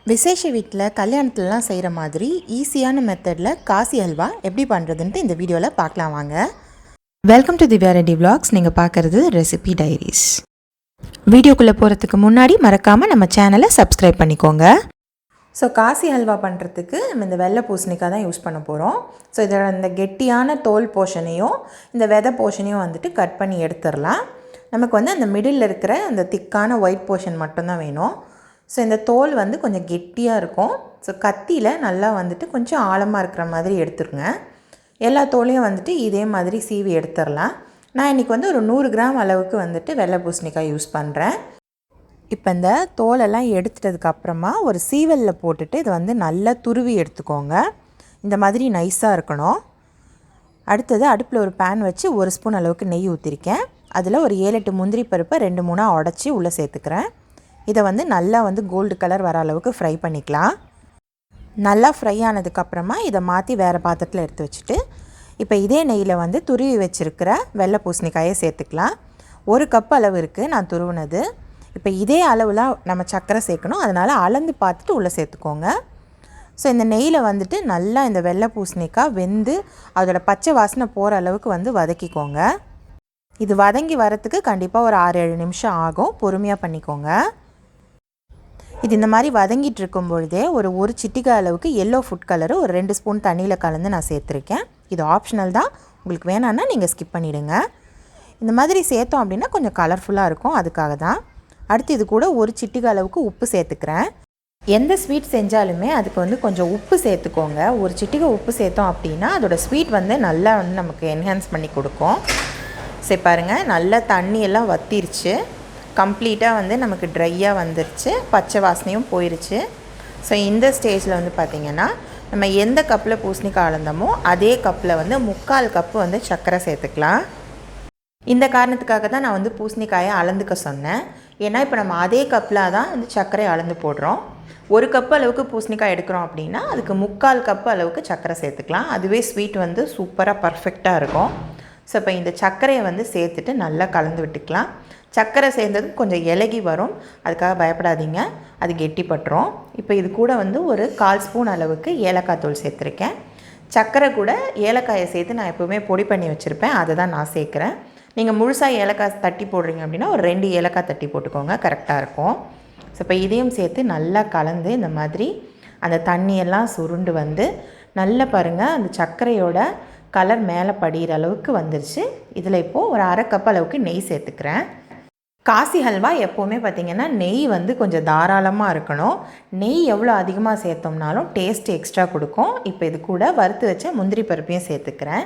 விசேஷ வீட்டில் கல்யாணத்துலலாம் செய்கிற மாதிரி ஈஸியான மெத்தடில் காசி ஹல்வா எப்படி பண்ணுறதுன்ட்டு இந்த வீடியோவில் பார்க்கலாம் வாங்க. Welcome to திவ்யாரெட்டி vlogs. நீங்கள் பார்க்குறது ரெசிபி டைரிஸ். வீடியோக்குள்ளே போகிறதுக்கு முன்னாடி மறக்காமல் நம்ம சேனலை சப்ஸ்கிரைப் பண்ணிக்கோங்க. ஸோ காசி ஹல்வா பண்ணுறதுக்கு நம்ம இந்த வெள்ளை பூசணிக்காய் தான் யூஸ் பண்ண போகிறோம். ஸோ இதோட இந்த கெட்டியான தோல் போர்ஷனையும் இந்த விதை போர்ஷனையும் வந்துட்டு கட் பண்ணி எடுத்துடலாம். நமக்கு வந்து அந்த மிடில் இருக்கிற அந்த திக்கான ஒயிட் போர்ஷன் மட்டும்தான் வேணும். ஸோ இந்த தோல் வந்து கொஞ்சம் கெட்டியாக இருக்கும். ஸோ கத்தியில் நல்லா வந்துட்டு கொஞ்சம் ஆழமாக இருக்கிற மாதிரி எடுத்துருங்க. எல்லா தோலையும் வந்துட்டு இதே மாதிரி சீவி எடுத்துடலாம். நான் இன்றைக்கி வந்து ஒரு 100 கிராம் அளவுக்கு வந்துட்டு வெள்ளை பூசணிக்காய் யூஸ் பண்ணுறேன். இப்போ இந்த தோலெல்லாம் எடுத்துட்டதுக்கப்புறமா ஒரு சீவலில் போட்டுட்டு இதை வந்து நல்லா துருவி எடுத்துக்கோங்க. இந்த மாதிரி நைஸாக இருக்கணும். அடுத்தது அடுப்பில் ஒரு பேன் வச்சு 1 ஸ்பூன் அளவுக்கு நெய் ஊற்றிருக்கேன். அதில் ஒரு 7-8 முந்திரி பருப்பை 2-3 உடச்சி உள்ளே சேர்த்துக்கிறேன். இதை வந்து நல்லா வந்து கோல்டு கலர் வர அளவுக்கு ஃப்ரை பண்ணிக்கலாம். நல்லா ஃப்ரை ஆனதுக்கப்புறமா இதை மாற்றி வேறு பாத்திரத்தில் எடுத்து வச்சுட்டு இப்போ இதே நெய்யில் வந்து துருவி வச்சுருக்கிற வெள்ளை பூசணிக்காயை சேர்த்துக்கலாம். 1 கப் அளவு இருக்குது நான் துருவினது. இப்போ இதே அளவில் நம்ம சர்க்கரை சேர்க்கணும். அதனால் அளந்து பார்த்துட்டு உள்ளே சேர்த்துக்கோங்க. ஸோ இந்த நெய்யில் வந்துட்டு நல்லா இந்த வெள்ளை பூசணிக்காய் வெந்து அதோட பச்சை வாசனை போகிற அளவுக்கு வந்து வதக்கிக்கோங்க. இது வதங்கி வரத்துக்கு கண்டிப்பாக ஒரு 6-7 நிமிஷம் ஆகும். பொறுமையாக பண்ணிக்கோங்க. இது இந்த மாதிரி வதங்கிட்டு இருக்கும் பொழுதே ஒரு சிட்டிகை அளவுக்கு எல்லோ ஃபுட் கலரு ஒரு 2 ஸ்பூன் தண்ணியில் கலந்து நான் சேர்த்துருக்கேன். இது ஆப்ஷனல் தான். உங்களுக்கு வேணான்னா நீங்கள் ஸ்கிப் பண்ணிவிடுங்க. இந்த மாதிரி சேர்த்தோம் அப்படின்னா கொஞ்சம் கலர்ஃபுல்லாக இருக்கும். அதுக்காக தான். அடுத்து இது கூட ஒரு சிட்டிகை அளவுக்கு உப்பு சேர்த்துக்கிறேன். எந்த ஸ்வீட் செஞ்சாலுமே அதுக்கு வந்து கொஞ்சம் உப்பு சேர்த்துக்கோங்க. ஒரு சிட்டிகை உப்பு சேர்த்தோம் அப்படின்னா அதோடய ஸ்வீட் வந்து நல்லா வந்து நமக்கு என்ஹான்ஸ் பண்ணி கொடுக்கும். சரி பாருங்கள், நல்லா தண்ணியெல்லாம் வற்றிருச்சு. கம்ப்ளீட்டாக வந்து நமக்கு ட்ரையாக வந்துருச்சு. பச்சை வாசனையும் போயிடுச்சு. ஸோ இந்த ஸ்டேஜில் வந்து பார்த்திங்கன்னா நம்ம எந்த கப்பில் பூசணிக்காய் அளந்தோமோ அதே கப்பில் வந்து 3/4 கப்பு வந்து சர்க்கரை சேர்த்துக்கலாம். இந்த காரணத்துக்காக தான் நான் வந்து பூசணிக்காயை அளந்துக்க சொன்னேன். ஏன்னா இப்போ நம்ம அதே கப்பில் தான் வந்து சர்க்கரை அளந்து போடுறோம். 1 கப்பு அளவுக்கு பூசணிக்காய் எடுக்கிறோம் அப்படின்னா அதுக்கு 3/4 கப்பு அளவுக்கு சர்க்கரை சேர்த்துக்கலாம். அதுவே ஸ்வீட் வந்து சூப்பராக பர்ஃபெக்டாக இருக்கும். ஸோ இப்போ இந்த சர்க்கரையை வந்து சேர்த்துட்டு நல்லா கலந்து விட்டுக்கலாம். சர்க்கரை சேர்ந்தது கொஞ்சம் இலகி வரும். அதுக்காக பயப்படாதீங்க, அது கெட்டிப்பட்டுரும். இப்போ இது கூட வந்து ஒரு 1/4 ஸ்பூன் அளவுக்கு ஏலக்காய் தூள் சேர்த்துருக்கேன். சர்க்கரை கூட ஏலக்காயை சேர்த்து நான் எப்போவுமே பொடி பண்ணி வச்சுருப்பேன். அதை தான் நான் சேர்க்குறேன். நீங்கள் முழுசாக ஏலக்காய் தட்டி போடுறீங்க அப்படின்னா ஒரு 2 ஏலக்காய் தட்டி போட்டுக்கோங்க, கரெக்டாக இருக்கும். ஸோ இப்போ இதையும் சேர்த்து நல்லா கலந்து இந்த மாதிரி அந்த தண்ணியெல்லாம் சுருண்டு வந்து நல்லா பாருங்கள் அந்த சர்க்கரையோட கலர் மேலே படிகிற அளவுக்கு வந்துருச்சு. இதில் இப்போது ஒரு 1/2 கப் அளவுக்கு நெய் சேர்த்துக்கிறேன். காசி ஹல்வா எப்போவுமே பார்த்திங்கன்னா நெய் வந்து கொஞ்சம் தாராளமாக இருக்கணும். நெய் எவ்வளோ அதிகமாக சேர்த்தோம்னாலும் டேஸ்ட் எக்ஸ்ட்ரா கொடுக்கும். இப்போ இது கூட வறுத்து வச்ச முந்திரி பருப்பையும் சேர்த்துக்கிறேன்.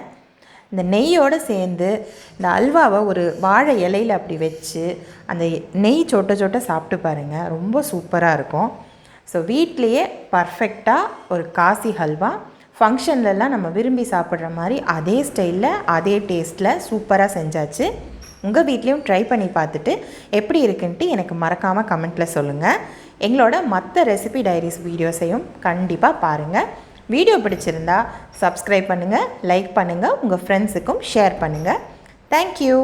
இந்த நெய்யோடு சேர்ந்து இந்த அல்வாவை ஒரு வாழை இலையில் அப்படி வச்சு அந்த நெய் சொட்ட சொட்ட சாப்பிட்டு பாருங்கள், ரொம்ப சூப்பராக இருக்கும். ஸோ வீட்லேயே பர்ஃபெக்டாக ஒரு காசி ஹல்வா ஃபங்க்ஷன்லலாம் நம்ம விரும்பி சாப்பிட்ற மாதிரி அதே ஸ்டைலில் அதே டேஸ்ட்டில் சூப்பராக செஞ்சாச்சு. உங்கள் வீட்லேயும் ட்ரை பண்ணி பார்த்துட்டு எப்படி இருக்குன்ட்டு எனக்கு மறக்காமல் கமெண்ட்டில் சொல்லுங்கள். எங்களோட மற்ற ரெசிபி டைரிஸ் வீடியோஸையும் கண்டிப்பாக பாருங்கள். வீடியோ பிடிச்சிருந்தா சப்ஸ்கிரைப் பண்ணுங்கள், லைக் பண்ணுங்கள், உங்கள் ஃப்ரெண்ட்ஸுக்கும் ஷேர் பண்ணுங்கள். தேங்க்யூ.